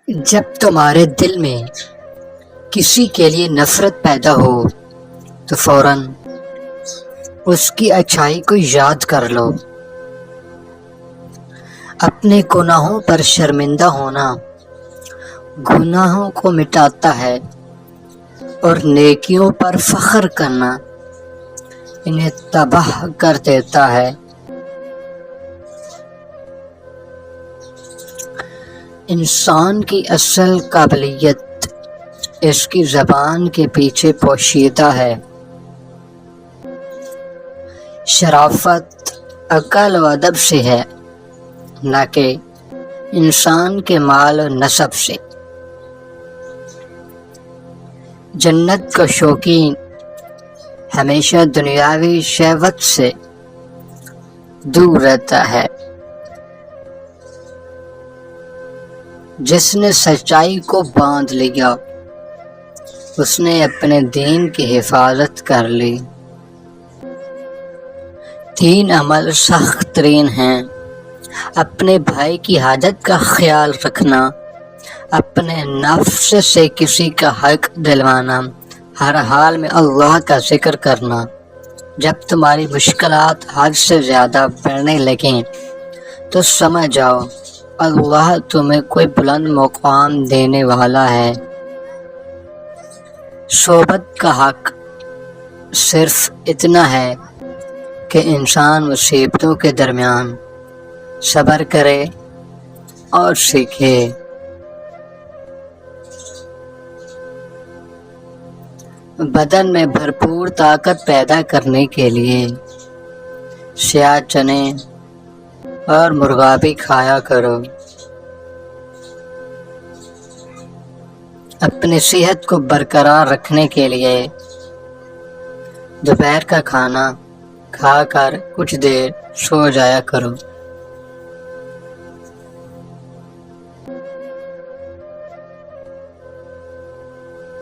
جب تمہارے دل میں کسی کے لیے نفرت پیدا ہو تو فوراً اس کی اچھائی کو یاد کر لو۔ اپنے گناہوں پر شرمندہ ہونا گناہوں کو مٹاتا ہے اور نیکیوں پر فخر کرنا انہیں تباہ کر دیتا ہے۔ انسان کی اصل قابلیت اس کی زبان کے پیچھے پوشیدہ ہے۔ شرافت عقل و ادب سے ہے، نہ کہ انسان کے مال و نسب سے۔ جنت کا شوقین ہمیشہ دنیاوی شہوت سے دور رہتا ہے۔ جس نے سچائی کو باندھ لیا اس نے اپنے دین کی حفاظت کر لی۔ تین عمل سخت ترین ہیں: اپنے بھائی کی حاجت کا خیال رکھنا، اپنے نفس سے کسی کا حق دلوانا، ہر حال میں اللہ کا ذکر کرنا۔ جب تمہاری مشکلات حد سے زیادہ بڑھنے لگیں تو سمجھ جاؤ اللہ تمہیں کوئی بلند مقام دینے والا ہے۔ صحبت کا حق صرف اتنا ہے کہ انسان مصیبتوں کے درمیان صبر کرے اور سیکھے۔ بدن میں بھرپور طاقت پیدا کرنے کے لیے سیاہ چنے اور مرغابی کھایا کرو۔ اپنی صحت کو برقرار رکھنے کے لیے دوپہر کا کھانا کھا کر کچھ دیر سو جایا کرو۔